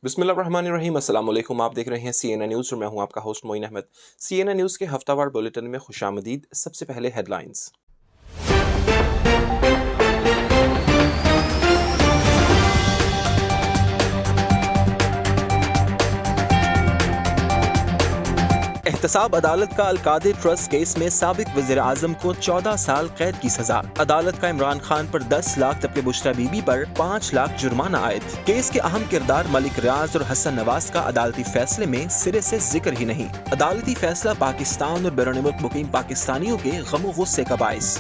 بسم اللہ الرحمن الرحیم۔ السلام علیکم، آپ دیکھ رہے ہیں CNN نیوز اور میں ہوں آپ کا ہوسٹ معین احمد۔ CNN نیوز کے ہفتہ وار بلیٹن میں خوش آمدید۔ سب سے پہلے ہیڈ لائنز۔ احتساب عدالت کا القادر ٹرسٹ کیس میں سابق وزیر اعظم کو 14 سال قید کی سزا۔ عدالت کا عمران خان پر 10 لاکھ جبکہ بشریٰ بی بی پر 5 لاکھ جرمانہ عائد۔ کیس کے اہم کردار ملک ریاض اور حسن نواز کا عدالتی فیصلے میں سرے سے ذکر ہی نہیں۔ عدالتی فیصلہ پاکستان اور بیرون ملک مقیم پاکستانیوں کے غم و غصے کا باعث۔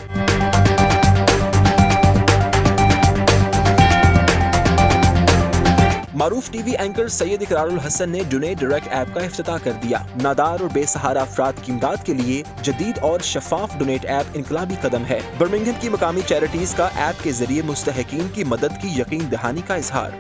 معروف ٹی وی اینکر سید اقرار الحسن نے ڈونیٹ ڈائریکٹ ایپ کا افتتاح کر دیا۔ نادار اور بے سہارا افراد کی امداد کے لیے جدید اور شفاف ڈونیٹ ایپ انقلابی قدم ہے۔ برمنگھم کی مقامی چیریٹیز کا ایپ کے ذریعے مستحقین کی مدد کی یقین دہانی کا اظہار۔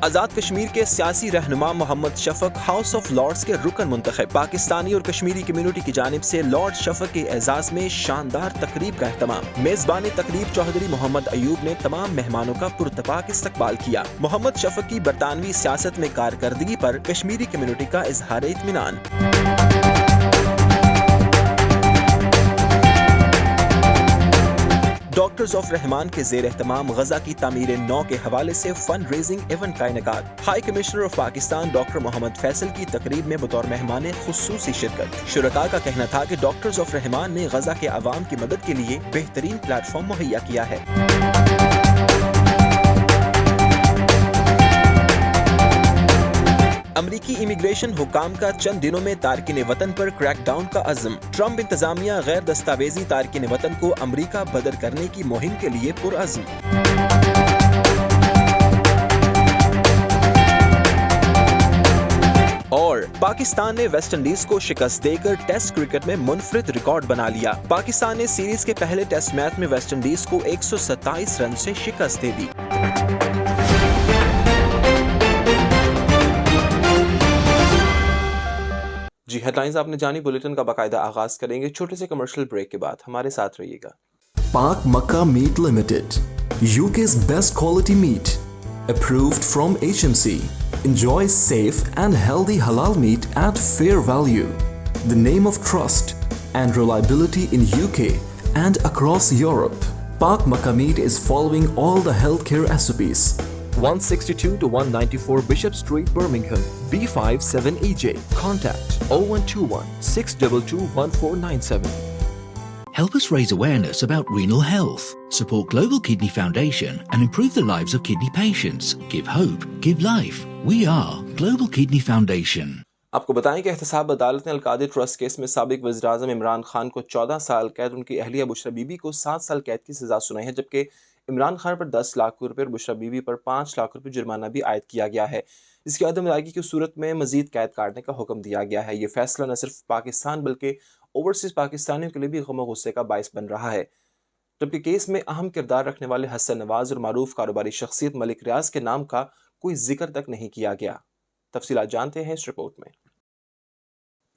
آزاد کشمیر کے سیاسی رہنما محمد شفق ہاؤس آف لارڈز کے رکن منتخب۔ پاکستانی اور کشمیری کمیونٹی کی جانب سے لارڈ شفق کے اعزاز میں شاندار تقریب کا اہتمام۔ میزبان تقریب چوہدری محمد ایوب نے تمام مہمانوں کا پرتپاک استقبال کیا۔ محمد شفق کی برطانوی سیاست میں کارکردگی پر کشمیری کمیونٹی کا اظہار اطمینان۔ ڈاکٹرز آف رحمان کے زیر اہتمام غزہ کی تعمیر نو کے حوالے سے فنڈ ریزنگ ایونٹ کا انعقاد۔ High commissioner of Pakistan doctor Muhammad Faisal کی تقریب میں بطور مہمان خصوصی شرکت۔ شرکاء کا کہنا تھا کہ ڈاکٹرز آف رحمان نے غزہ کے عوام کی مدد کے لیے بہترین پلیٹ فارم مہیا کیا ہے۔ امریکی امیگریشن حکام کا چند دنوں میں تارکین وطن پر کریک ڈاؤن کا عزم۔ ٹرمپ انتظامیہ غیر دستاویزی تارکین وطن کو امریکہ بدر کرنے کی مہم کے لیے پرعزم۔ اور پاکستان نے ویسٹ انڈیز کو شکست دے کر ٹیسٹ کرکٹ میں منفرد ریکارڈ بنا لیا۔ پاکستان نے سیریز کے پہلے ٹیسٹ میچ میں ویسٹ انڈیز کو 127 رن سے شکست دے دی۔ جی ہیڈ لائنز آپ نے جانی۔ بلیٹن کا باقاعدہ آغاز کریں گے چھوٹے سے کمرشل بریک کے بعد۔ ہمارے ساتھ رہیے گا۔ Pak Makkah Meat Limited, UK's best quality meat, approved from HMC. Enjoy safe and healthy halal meat at fair value. The name of trust and reliability in UK and across Europe. Pak Makkah Meat is following all the healthcare SOPs. 162 to 194 Bishop Street, Birmingham, B57EJ. Contact 0121 622 1497. Help us raise awareness about renal health. Support Global Kidney Foundation and improve the lives of kidney patients. Give hope, give life. We are Global Kidney Foundation. آپ کو بتائیں کہ احتساب عدالت نے القادر trust case میں سابق وزیر اعظم عمران خان کو 14 سال قید، ان کی اہلیہ بشریٰ بی بی کو 7 سال قید کی سزا سنائی ہے، جبکہ عمران خان پر 10 لاکھ روپے اور بشریٰ بی بی پر 5 لاکھ روپے جرمانہ بھی عائد کیا گیا ہے۔ اس کی عدم ادائیگی کی صورت میں مزید قید کاٹنے کا حکم دیا گیا ہے۔ یہ فیصلہ نہ صرف پاکستان بلکہ اوورسیز پاکستانیوں کے لیے بھی غم و غصے کا باعث بن رہا ہے، جبکہ کیس میں اہم کردار رکھنے والے حسن نواز اور معروف کاروباری شخصیت ملک ریاض کے نام کا کوئی ذکر تک نہیں کیا گیا۔ تفصیلات جانتے ہیں اس رپورٹ میں۔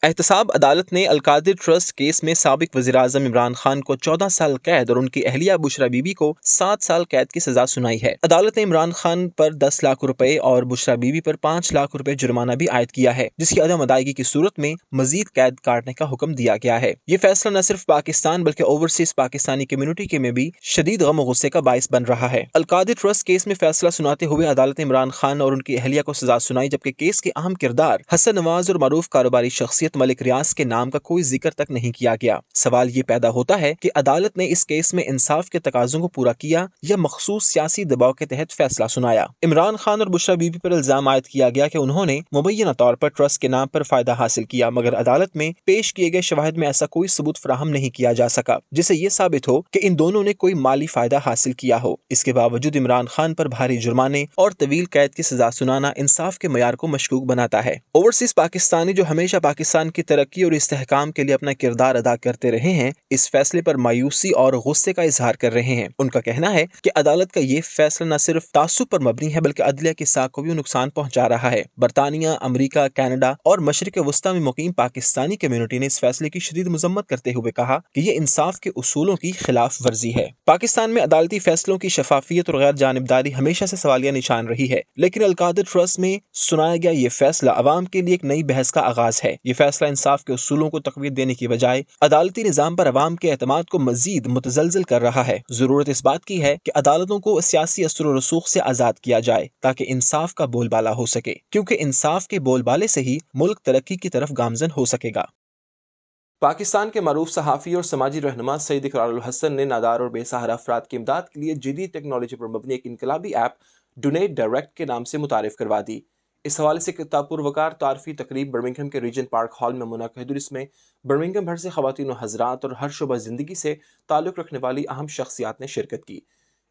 احتساب عدالت نے القادر ٹرسٹ کیس میں سابق وزیر اعظم عمران خان کو 14 سال قید اور ان کی اہلیہ بشریٰ بی بی کو 7 سال قید کی سزا سنائی ہے۔ عدالت نے عمران خان پر 10 لاکھ روپے اور بشریٰ بی بی پر 5 لاکھ روپے جرمانہ بھی عائد کیا ہے، جس کی عدم ادائیگی کی صورت میں مزید قید کاٹنے کا حکم دیا گیا ہے۔ یہ فیصلہ نہ صرف پاکستان بلکہ اوورسیز پاکستانی کمیونٹی کے میں بھی شدید غم و غصے کا باعث بن رہا ہے۔ القادر ٹرسٹ کیس میں فیصلہ سناتے ہوئے عدالت نے عمران خان اور ان کی اہلیہ کو سزا سنائی، جبکہ کیس کے اہم کردار حسن نواز اور معروف کاروباری شخصیت ملک ریاض کے نام کا کوئی ذکر تک نہیں کیا گیا۔ سوال یہ پیدا ہوتا ہے کہ عدالت نے اس کیس میں انصاف کے تقاضوں کو پورا کیا یا مخصوص سیاسی دباؤ کے تحت فیصلہ سنایا۔ عمران خان اور بشریٰ بی بی پر الزام عائد کیا گیا کہ انہوں نے مبینہ طور پر ٹرسٹ کے نام پر فائدہ حاصل کیا، مگر عدالت میں پیش کیے گئے شواہد میں ایسا کوئی ثبوت فراہم نہیں کیا جا سکا جسے یہ ثابت ہو کہ ان دونوں نے کوئی مالی فائدہ حاصل کیا ہو۔ اس کے باوجود عمران خان پر بھاری جرمانے اور طویل قید کی سزا سنانا انصاف کے معیار کو مشکوک بناتا ہے۔ اوورسیز پاکستانی جو ہمیشہ پاکستان پاکستان کی ترقی اور استحکام کے لیے اپنا کردار ادا کرتے رہے ہیں، اس فیصلے پر مایوسی اور غصے کا اظہار کر رہے ہیں۔ ان کا کہنا ہے کہ عدالت کا یہ فیصلہ نہ صرف تعصب پر مبنی ہے بلکہ عدلیہ کی ساکھ کو بھی نقصان پہنچا رہا ہے۔ برطانیہ، امریکہ، کینیڈا اور مشرق وسطی میں مقیم پاکستانی کمیونٹی نے اس فیصلے کی شدید مذمت کرتے ہوئے کہا کہ یہ انصاف کے اصولوں کی خلاف ورزی ہے۔ پاکستان میں عدالتی فیصلوں کی شفافیت اور غیر جانبداری ہمیشہ سے سوالیہ نشان رہی ہے، لیکن القادر ٹرسٹ میں سنایا گیا یہ فیصلہ عوام کے لیے ایک نئی بحث کا آغاز ہے۔ یہ فیصلہ انصاف کے اصولوں کو تقویت دینے کی بجائے عدالتی نظام پر عوام کے اعتماد کو مزید متزلزل کر رہا ہے۔ ضرورت اس بات کی ہے کہ عدالتوں کو سیاسی اثر و رسوخ سے آزاد کیا جائے تاکہ انصاف کا بول بالا ہو سکے، کیونکہ انصاف کے بول بالے سے ہی ملک ترقی کی طرف گامزن ہو سکے گا۔ پاکستان کے معروف صحافی اور سماجی رہنما سید اقرار الحسن نے نادار اور بے سہارا افراد کی امداد کے لیے جدید ٹیکنالوجی پر مبنی ایک انقلابی ایپ ڈونیٹ ڈائریکٹ کے نام سے متعارف کروا دی۔ اس حوالے سے خطاب پروقار تعارفی تقریب برمنگھم کے ریجنٹ پارک ہال میں منعقد ہوئی، جس میں برمنگھم بھر سے خواتین و حضرات اور ہر شعبہ زندگی سے تعلق رکھنے والی اہم شخصیات نے شرکت کی۔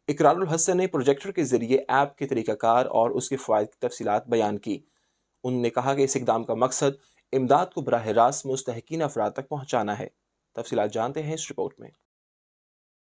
اقرار الحسن نے پروجیکٹر کے ذریعے ایپ کے طریقہ کار اور اس کے فوائد کی تفصیلات بیان کی۔ انہوں نے کہا کہ اس اقدام کا مقصد امداد کو براہ راست مستحقین افراد تک پہنچانا ہے۔ تفصیلات جانتے ہیں اس رپورٹ میں۔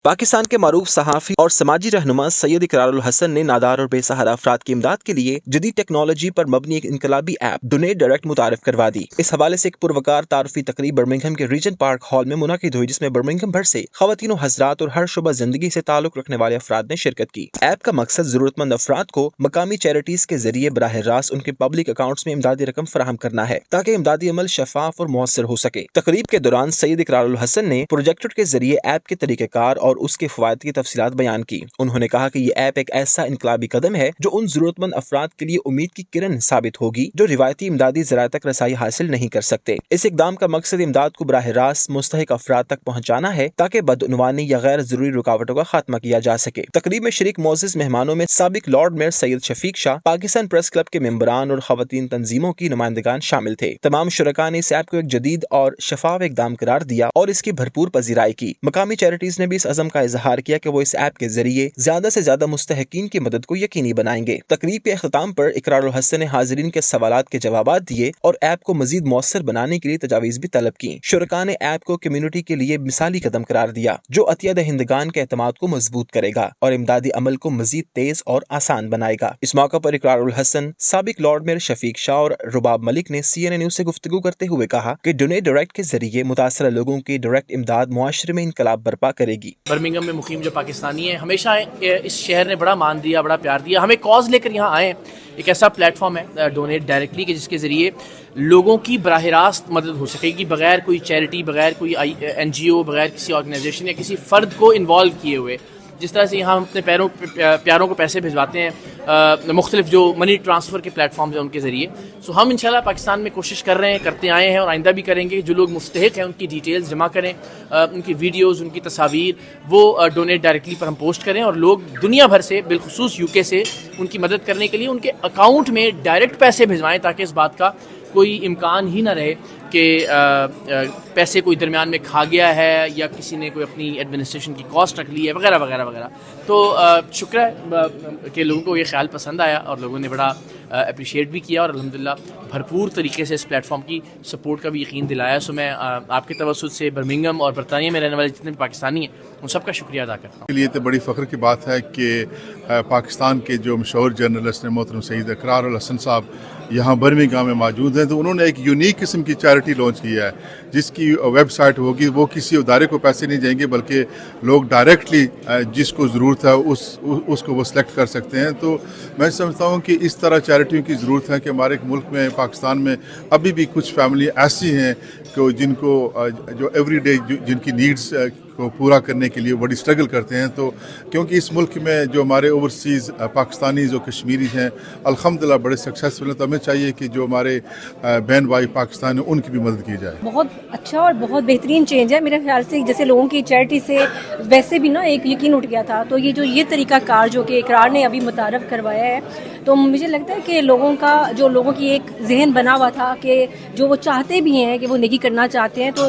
پاکستان کے معروف صحافی اور سماجی رہنما سید اقرار الحسن نے نادار اور بے سہارا افراد کی امداد کے لیے جدید ٹیکنالوجی پر مبنی ایک انقلابی ایپ ڈونیٹ ڈائریکٹ متعارف کروا دی۔ اس حوالے سے ایک پروقار تعارفی تقریب برمنگھم کے ریجنٹ پارک ہال میں منعقد ہوئی، جس میں برمنگھم بھر سے خواتین و حضرات اور ہر شعبہ زندگی سے تعلق رکھنے والے افراد نے شرکت کی۔ ایپ کا مقصد ضرورت مند افراد کو مقامی چیریٹیز کے ذریعے براہ راست ان کے پبلک اکاؤنٹس میں امدادی رقم فراہم کرنا ہے تاکہ امدادی عمل شفاف اور مؤثر ہو سکے۔ تقریب کے دوران سید اقرار الحسن نے پروجیکٹر کے ذریعے ایپ کے طریقہ کار اور اس کے فوائد کی تفصیلات بیان کی۔ انہوں نے کہا کہ یہ ایپ ایک ایسا انقلابی قدم ہے جو ان ضرورت مند افراد کے لیے امید کی کرن ثابت ہوگی جو روایتی امدادی ذرائع تک رسائی حاصل نہیں کر سکتے۔ اس اقدام کا مقصد امداد کو براہ راست مستحق افراد تک پہنچانا ہے تاکہ بدعنوانی یا غیر ضروری رکاوٹوں کا خاتمہ کیا جا سکے۔ تقریب میں شریک معزز مہمانوں میں سابق لارڈ میئر سید شفیق شاہ، پاکستان پریس کلب کے ممبران اور خواتین تنظیموں کی نمائندگان شامل تھے۔ تمام شرکاء نے اس ایپ کو ایک جدید اور شفاف اقدام قرار دیا اور اس کی بھرپور پذیرائی کی۔ مقامی چیریٹیز نے بھی اس عزم کا اظہار کیا کہ وہ اس ایپ کے ذریعے زیادہ سے زیادہ مستحقین کی مدد کو یقینی بنائیں گے۔ تقریب کے اختتام پر اقرار الحسن نے حاضرین کے سوالات کے جوابات دیے اور ایپ کو مزید مؤثر بنانے کے لیے تجاویز بھی طلب کی۔ شرکاء نے ایپ کو کمیونٹی کے لیے مثالی قدم قرار دیا جو عطیہ دہندگان کے اعتماد کو مضبوط کرے گا اور امدادی عمل کو مزید تیز اور آسان بنائے گا۔ اس موقع پر اقرار الحسن، سابق لارڈ میئر شفیق شاہ اور رباب ملک نے CNN نیوز سے گفتگو کرتے ہوئے کہا کہ ڈونیٹ ڈائریکٹ کے ذریعے متاثرہ لوگوں کی ڈائریکٹ امداد معاشرے میں انقلاب برپا کرے گی۔ برمنگھم میں مقیم جو پاکستانی ہیں، ہمیشہ اس شہر نے بڑا مان دیا، بڑا پیار دیا، ہمیں کاز لے کر یہاں آئے ہیں۔ ایک ایسا پلیٹ فارم ہے ڈونیٹ ڈائریکٹلی کہ جس کے ذریعے لوگوں کی براہ راست مدد ہو سکے گی، بغیر کوئی چیریٹی، بغیر کوئی NGO، بغیر کسی آرگنائزیشن یا کسی فرد کو انوالو کیے ہوئے۔ جس طرح سے یہاں ہم اپنے پیاروں کو پیسے بھجواتے ہیں مختلف جو منی ٹرانسفر کے پلیٹ فارمز ہیں ان کے ذریعے، سو ہم انشاءاللہ پاکستان میں کوشش کر رہے ہیں، کرتے آئے ہیں اور آئندہ بھی کریں گے۔ جو لوگ مستحق ہیں ان کی ڈیٹیلز جمع کریں، ان کی ویڈیوز، ان کی تصاویر وہ ڈونیٹ ڈائریکٹلی پر ہم پوسٹ کریں اور لوگ دنیا بھر سے، بالخصوص UK سے ان کی مدد کرنے کے لیے ان کے اکاؤنٹ میں ڈائریکٹ پیسے بھجوائیں تاکہ اس بات کا کوئی امکان ہی نہ رہے کہ پیسے کوئی درمیان میں کھا گیا ہے یا کسی نے کوئی اپنی ایڈمنسٹریشن کی کاسٹ رکھ لی ہے وغیرہ وغیرہ وغیرہ۔ تو شکر ہے کہ لوگوں کو یہ خیال پسند آیا اور لوگوں نے بڑا اپریشیٹ بھی کیا اور الحمدللہ بھرپور طریقے سے اس پلیٹ فارم کی سپورٹ کا بھی یقین دلایا۔ سو میں آپ کے توسط سے برمنگھم اور برطانیہ میں رہنے والے جتنے بھی پاکستانی ہیں ان سب کا شکریہ ادا کرتا ہوں۔ کے لیے تو بڑی فخر کی بات ہے کہ پاکستان کے جو مشہور جرنلسٹ ہیں محترم سید اقرار الحسن صاحب یہاں برمنگھم میں موجود ہیں، تو انہوں نے ایک یونیک قسم کی چیریٹی لانچ کی ہے جس کی ویب سائٹ ہوگی، وہ کسی ادارے کو پیسے نہیں جائیں گے بلکہ لوگ ڈائریکٹلی جس کو ضرورت ہے اس کو وہ سلیکٹ کر سکتے ہیں۔ تو میں سمجھتا ہوں کہ اس طرح چیریٹیوں کی ضرورت ہے کہ ہمارے ملک میں، پاکستان میں ابھی بھی کچھ فیملی ایسی ہیں کہ جن کو جو ایوری ڈے جن کی نیڈز کو پورا کرنے کے لیے بڑی اسٹرگل کرتے ہیں۔ تو کیونکہ اس ملک میں جو ہمارے اوورسیز پاکستانی جو کشمیری ہیں الحمدللہ بڑے سکسیسفل ہیں، تو ہمیں چاہیے کہ جو ہمارے بہن بھائی پاکستان ہیں ان کی بھی مدد کی جائے۔ بہت اچھا اور بہت بہترین چینج ہے میرے خیال سے، جیسے لوگوں کی چیریٹی سے ویسے بھی نا ایک یقین اٹھ گیا تھا، تو یہ طریقہ کار جو کہ اقرار نے ابھی متعارف کروایا ہے، تو مجھے لگتا ہے کہ لوگوں کی ایک ذہن بنا ہوا تھا کہ جو وہ چاہتے بھی ہیں کہ وہ نیکی کرنا چاہتے ہیں، تو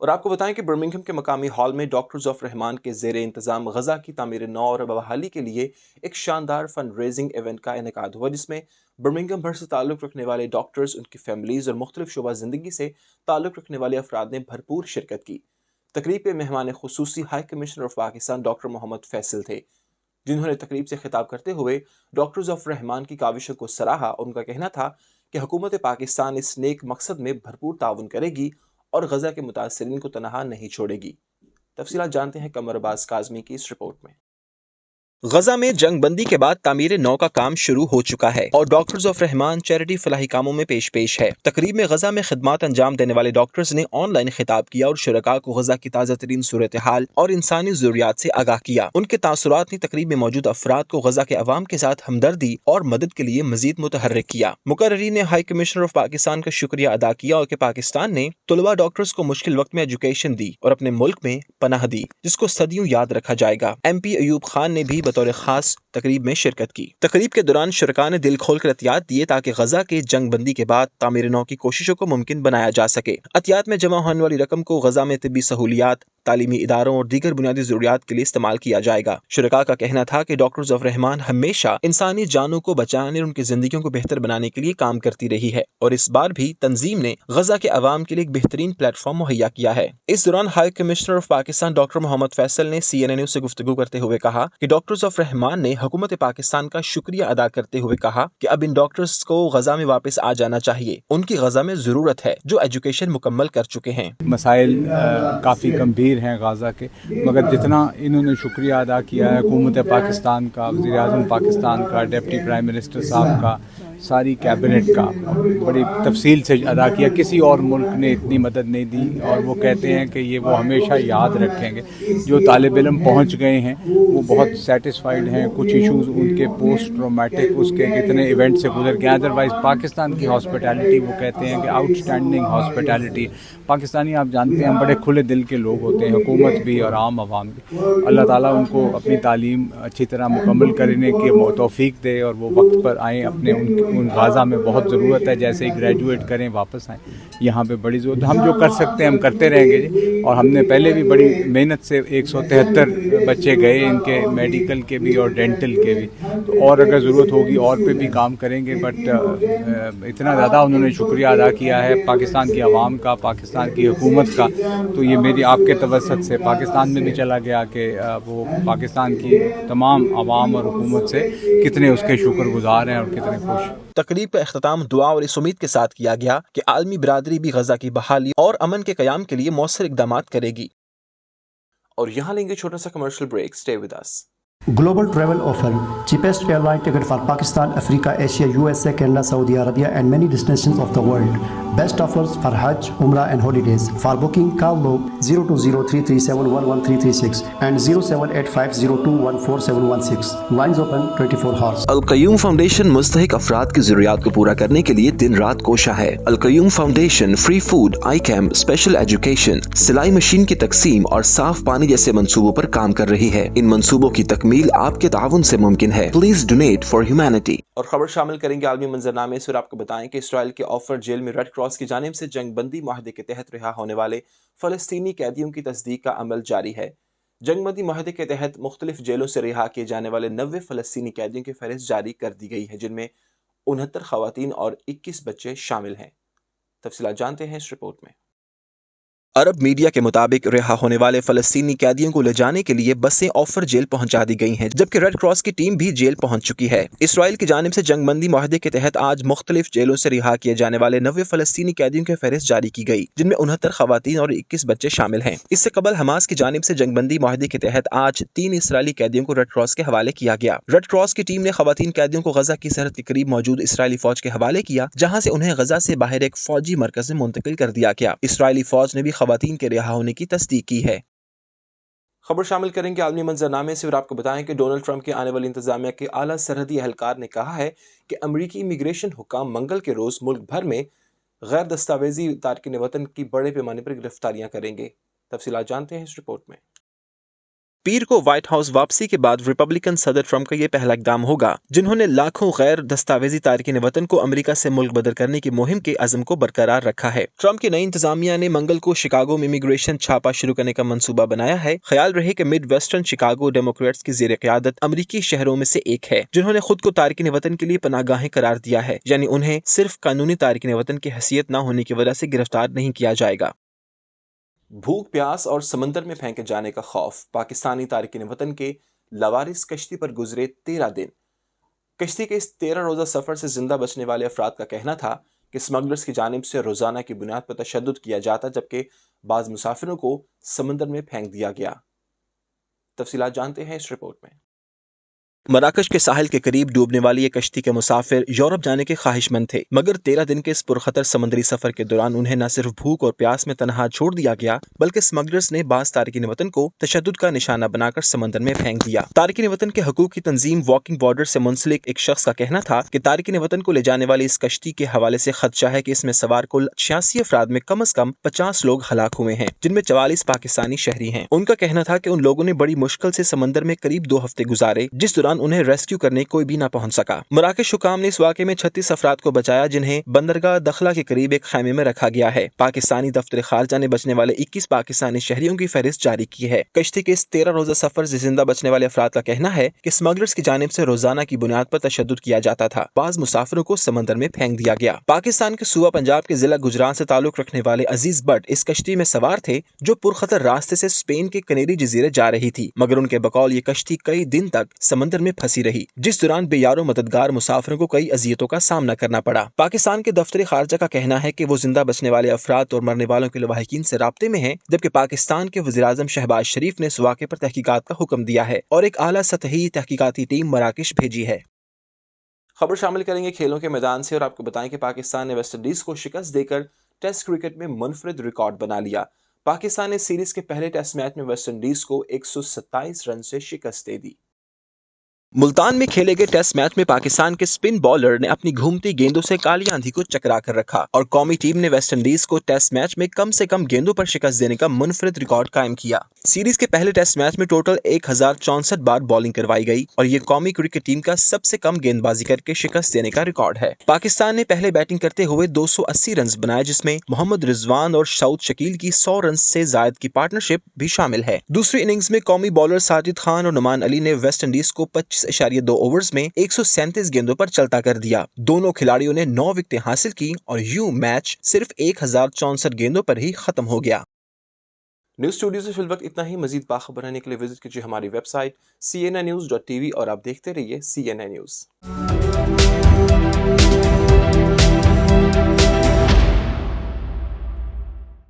اور آپ کو بتائیں کہ برمنگھم کے مقامی ہال میں ڈاکٹرز آف رحمان کے زیر انتظام غزہ کی تعمیر نو اور بحالی کے لیے ایک شاندار فنڈ ریزنگ ایونٹ کا انعقاد ہوا، جس میں برمنگھم بھر سے تعلق رکھنے والے ڈاکٹرز، ان کی فیملیز اور مختلف شعبہ زندگی سے تعلق رکھنے والے افراد نے بھرپور شرکت کی۔ تقریب کے مہمان خصوصی high commissioner of Pakistan doctor Muhammad Faisal تھے، جنہوں نے تقریب سے خطاب کرتے ہوئے ڈاکٹرز آف رحمان کی کاوشوں کو سراہا اور ان کا کہنا تھا کہ حکومت پاکستان اس نیک مقصد میں بھرپور تعاون کرے گی اور غزہ کے متاثرین کو تنہا نہیں چھوڑے گی۔ تفصیلات جانتے ہیں قمر عباس کاظمی کی اس رپورٹ میں۔ غزہ میں جنگ بندی کے بعد تعمیر نو کا کام شروع ہو چکا ہے اور ڈاکٹرز آف رحمان چیریٹی فلاحی کاموں میں پیش ہے۔ تقریب میں غزہ میں خدمات انجام دینے والے ڈاکٹرز نے آن لائن خطاب کیا اور شرکاء کو غزہ کی تازہ ترین صورتحال اور انسانی ضروریات سے آگاہ کیا۔ ان کے تاثرات نے تقریب میں موجود افراد کو غزہ کے عوام کے ساتھ ہمدردی اور مدد کے لیے مزید متحرک کیا۔ مقررین نے ہائی کمشنر آف پاکستان کا شکریہ ادا کیا اور کہ پاکستان نے طلباء ڈاکٹرز کو مشکل وقت میں ایجوکیشن دی اور اپنے ملک میں پناہ دی، جس کو صدیوں یاد رکھا جائے گا۔ ایم پی ایوب خان نے بھی بطور خاص تقریب میں شرکت کی۔ تقریب کے دوران شرکاء نے دل کھول کر عطیات دیے تاکہ غزہ کے جنگ بندی کے بعد تعمیر نو کی کوششوں کو ممکن بنایا جا سکے۔ عطیات میں جمع ہونے والی رقم کو غزہ میں طبی سہولیات، تعلیمی اداروں اور دیگر بنیادی ضروریات کے لیے استعمال کیا جائے گا۔ شرکاء کا کہنا تھا کہ ڈاکٹرز آف رحمان ہمیشہ انسانی جانوں کو بچانے اور ان کی زندگیوں کو بہتر بنانے کے لیے کام کرتی رہی ہے اور اس بار بھی تنظیم نے غزہ کے عوام کے لیے ایک بہترین پلیٹ فارم مہیا کیا ہے۔ اس دوران high commissioner of Pakistan doctor Muhammad Faisal نے CNN نیوز سے گفتگو کرتے ہوئے کہا کہ ڈاکٹرز آف رحمان نے حکومت پاکستان کا شکریہ ادا کرتے ہوئے کہا کہ اب ان ڈاکٹرز کو غزہ میں واپس آ جانا چاہیے، ان کی غزہ میں ضرورت ہے جو ایجوکیشن مکمل کر چکے ہیں۔ مسائل کافی گمبھیر ہیں غزہ کے، مگر جتنا انہوں نے شکریہ ادا کیا ہے حکومت پاکستان کا، وزیر اعظم پاکستان کا، ڈپٹی پرائم منسٹر صاحب کا، ساری کیبنٹ کا بڑی تفصیل سے ادا کیا۔ کسی اور ملک نے اتنی مدد نہیں دی اور وہ کہتے ہیں کہ یہ وہ ہمیشہ یاد رکھیں گے۔ جو طالب علم پہنچ گئے ہیں وہ بہت سیٹسفائیڈ ہیں، کچھ ایشوز ان کے پوسٹ ٹرومیٹک اس کے کتنے ایونٹ سے گزر گئے۔ ادروائز پاکستان کی ہاسپٹیلٹی وہ کہتے ہیں کہ آؤٹ اسٹینڈنگ ہاسپٹیلٹی۔ پاکستانی آپ جانتے ہیں بڑے کھلے دل کے لوگ ہوتے ہیں، حکومت بھی اور عام عوام بھی۔ اللہ تعالیٰ ان کو اپنی تعلیم اچھی طرح مکمل کرنے کی توفیق دے اور وہ وقت پر آئیں۔ اپنے ان غزہ میں بہت ضرورت ہے، جیسے ہی گریجویٹ کریں واپس آئیں، یہاں پہ بڑی ضرورت ہے۔ ہم جو کر سکتے ہیں ہم کرتے رہیں گے جی، اور ہم نے پہلے بھی بڑی محنت سے 173 بچے گئے، ان کے میڈیکل کے بھی اور ڈینٹل کے بھی، تو اور اگر ضرورت ہوگی اور پہ بھی کام کریں گے۔ بٹ اتنا زیادہ انہوں نے شکریہ ادا کیا ہے پاکستان کی عوام کا، پاکستان کی حکومت کا، تو یہ میری آپ کے توسط سے پاکستان میں بھی چلا گیا کہ وہ پاکستان کی تمام عوام اور حکومت سے کتنے اس کے شکر گزار ہیں اور کتنے خوش۔ تقریب کا اختتام دعا اور اس امید کے ساتھ کیا گیا کہ عالمی برادری بھی غزہ کی بحالی اور امن کے قیام کے لیے مؤثر اقدامات کرے گی۔ اور یہاں لیں گے چھوٹا سا commercial break, stay with us. Global travel offer, cheapest airline ticket for Pakistan, Africa, Asia, USA, Canada, Saudi Arabia and many destinations of the world. Best offers for Hajj, Umrah and holidays. For booking, call log 0203371136 and 07850214716. Lines open 24 hours. Qayyum foundation مستحق افراد کی ضروریات کو پورا کرنے کے لیے دن رات کوشاں ہے۔ القیوم فاؤنڈیشن فری فوڈ، آئی کیمپ، اسپیشل ایجوکیشن، سلائی مشین کی تقسیم اور صاف پانی جیسے منصوبوں پر کام کر رہی ہے۔ ان منصوبوں کی تکمیل آپ کے تعاون سے ممکن ہے۔ Please donate for humanity. اور خبر شامل کریں گے عالمی منظرنامے سے، اور آپ کو بتائیں کہ اسرائیل کے آفر جیل میں ریڈ کراس کی جانب سے جنگ بندی معاہدے کے تحت رہا ہونے والے فلسطینی قیدیوں کی تصدیق کا عمل جاری ہے۔ جنگ بندی معاہدے کے تحت مختلف جیلوں سے رہا کیے جانے والے 90 فلسطینی قیدیوں کی فہرست جاری کر دی گئی ہے، جن میں 69 خواتین اور 21 بچے شامل ہیں۔ تفصیلات جانتے ہیں اس رپورٹ میں۔ عرب میڈیا کے مطابق رہا ہونے والے فلسطینی قیدیوں کو لے جانے کے لیے بسیں آفر جیل پہنچا دی گئی ہیں، جبکہ ریڈ کراس کی ٹیم بھی جیل پہنچ چکی ہے۔ اسرائیل کی جانب سے جنگ بندی معاہدے کے تحت آج مختلف جیلوں سے رہا کیے جانے والے 90 فلسطینی قیدیوں کی فہرست جاری کی گئی، جن میں 69 خواتین اور 21 بچے شامل ہیں۔ اس سے قبل حماس کی جانب سے جنگ بندی معاہدے کے تحت آج 3 اسرائیلی قیدیوں کو ریڈ کراس کے حوالے کیا گیا۔ ریڈ کراس کی ٹیم نے خواتین قیدیوں کو غزہ کی سرحد کے قریب موجود اسرائیلی فوج کے حوالے کیا، جہاں سے انہیں غزہ سے باہر ایک فوجی مرکز میں منتقل کر دیا گیا۔ اسرائیلی فوج نے بھی خواتین کے رہا ہونے کی تصدیق کی ہے۔ خبر شامل کریں گے عالمی منظرنامے سے، اور آپ کو بتائیں کہ ڈونلڈ ٹرمپ کے آنے والی انتظامیہ کے اعلیٰ سرحدی اہلکار نے کہا ہے کہ امریکی امیگریشن حکام منگل کے روز ملک بھر میں غیر دستاویزی تارکین وطن کی بڑے پیمانے پر گرفتاریاں کریں گے۔ تفصیلات جانتے ہیں اس رپورٹ میں۔ پیر کو وائٹ ہاؤس واپسی کے بعد ریپبلکن صدر ٹرمپ کا یہ پہلا اقدام ہوگا جنہوں نے لاکھوں غیر دستاویزی تارکین وطن کو امریکہ سے ملک بدر کرنے کی مہم کے عزم کو برقرار رکھا ہے۔ ٹرمپ کی نئی انتظامیہ نے منگل کو شکاگو میں امیگریشن چھاپا شروع کرنے کا منصوبہ بنایا ہے۔ خیال رہے کہ مڈ ویسٹرن شکاگو ڈیموکریٹس کی زیر قیادت امریکی شہروں میں سے ایک ہے جنہوں نے خود کو تارکین وطن کے لیے پناہ گاہیں قرار دیا ہے، یعنی انہیں صرف قانونی تارکین وطن کی حیثیت نہ ہونے کی وجہ سے گرفتار نہیں کیا جائے گا۔ بھوک پیاس اور سمندر میں پھینکے جانے کا خوف، پاکستانی تارکین وطن کے لاوارث کشتی پر گزرے 13 دن۔ کشتی کے اس 13 روزہ سفر سے زندہ بچنے والے افراد کا کہنا تھا کہ اسمگلرز کی جانب سے روزانہ کی بنیاد پر تشدد کیا جاتا، جبکہ بعض مسافروں کو سمندر میں پھینک دیا گیا۔ تفصیلات جانتے ہیں اس رپورٹ میں۔ مراکش کے ساحل کے قریب ڈوبنے والی یہ کشتی کے مسافر یورپ جانے کے خواہش مند تھے، مگر 13 دن کے اس پرخطر سمندری سفر کے دوران انہیں نہ صرف بھوک اور پیاس میں تنہا چھوڑ دیا گیا بلکہ اسمگلرز نے بعض تارکین وطن کو تشدد کا نشانہ بنا کر سمندر میں پھینک دیا۔ تارکین وطن کے حقوق کی تنظیم واکنگ بارڈر سے منسلک ایک شخص کا کہنا تھا کہ تارکین وطن کو لے جانے والی اس کشتی کے حوالے سے خدشہ ہے کہ اس میں سوار کل 86 افراد میں کم از کم 50 لوگ ہلاک ہوئے ہیں، جن میں 44 پاکستانی شہری ہیں۔ ان کا کہنا تھا کہ ان لوگوں نے بڑی مشکل سے سمندر میں قریب 2 ہفتے گزارے، جس دوران انہیں ریسکیو کرنے کوئی بھی نہ پہنچ سکا۔ مراکش حکام نے اس واقعے میں 36 افراد کو بچایا جنہیں بندرگاہ دخلا کے قریب ایک خیمے میں رکھا گیا ہے۔ پاکستانی دفتر خارجہ نے بچنے والے 21 پاکستانی شہریوں کی فہرست جاری کی ہے۔ کشتی کے اس 13 روزہ سفر سے زندہ بچنے والے افراد کا کہنا ہے کہ اسمگلرز کی جانب سے روزانہ کی بنیاد پر تشدد کیا جاتا تھا، بعض مسافروں کو سمندر میں پھینک دیا گیا۔ پاکستان کے صوبہ پنجاب کے ضلع گجران سے تعلق رکھنے والے عزیز بٹ اس کشتی میں سوار تھے جو پرخطر راستے سے اسپین کے کنیری جزیرے جا رہی تھی، مگر ان کے بقول یہ کشتی کئی دن تک سمندر میں پھنسی رہی، جس دوران بے یار و مددگار مسافروں کو کئی اذیتوں کا سامنا کرنا پڑا۔ پاکستان کے دفتر خارجہ کا کہنا ہے کہ وہ زندہ بچنے والے افراد اور مرنے والوں کے لواحقین سے رابطے میں ہیں، جبکہ پاکستان کے وزیراعظم شہباز شریف نے اس واقعے پر تحقیقات کا حکم دیا ہے اور ایک اعلیٰ سطحی تحقیقاتی ٹیم مراکش بھیجی ہے۔ خبر شامل کریں گے کھیلوں کے میدان سے اور آپ کو بتائیں کہ پاکستان نے ویسٹ انڈیز کو شکست دے کر ٹیسٹ کرکٹ میں منفرد ریکارڈ بنا لیا۔ پاکستان نے سیریز کے پہلے ٹیسٹ میچ میں ویسٹ انڈیز کو 127 رن سے شکست دے دی۔ ملتان میں کھیلے گئے ٹیسٹ میچ میں پاکستان کے سپن بالر نے اپنی گھومتی گیندوں سے کالی آندھی کو چکرا کر رکھا اور قومی ٹیم نے ویسٹ انڈیز کو ٹیسٹ میچ میں کم سے کم گیندوں پر شکست دینے کا منفرد ریکارڈ قائم کیا۔ سیریز کے پہلے ٹیسٹ میچ میں ٹوٹل 1064 بار بالنگ کروائی گئی اور یہ قومی کرکٹ ٹیم کا سب سے کم گیند بازی کر کے شکست دینے کا ریکارڈ ہے۔ پاکستان نے پہلے بیٹنگ کرتے ہوئے 280 رنز بنائے، جس میں محمد رضوان اور سعود شکیل کی 100 رنز سے زائد کی پارٹنرشپ بھی شامل ہے۔ دوسری اننگز میں قومی بالر ساجد خان اور نعمان علی نے ویسٹ انڈیز کو 25.2 اوورز میں 137 گیندوں پر چلتا کر دیا۔ دونوں کھلاڑیوں نے 9 وکٹیں حاصل کی اور یوں میچ صرف 1064 گیندوں پر ہی ختم ہو گیا۔ نیوز اسٹوڈیو سے فی الوقت اتنا ہی۔ مزید باخبر رہنے کے لیے وزٹ کیجیے ہماری ویب سائٹ cnnews.tv اور آپ دیکھتے رہیے CNN نیوز۔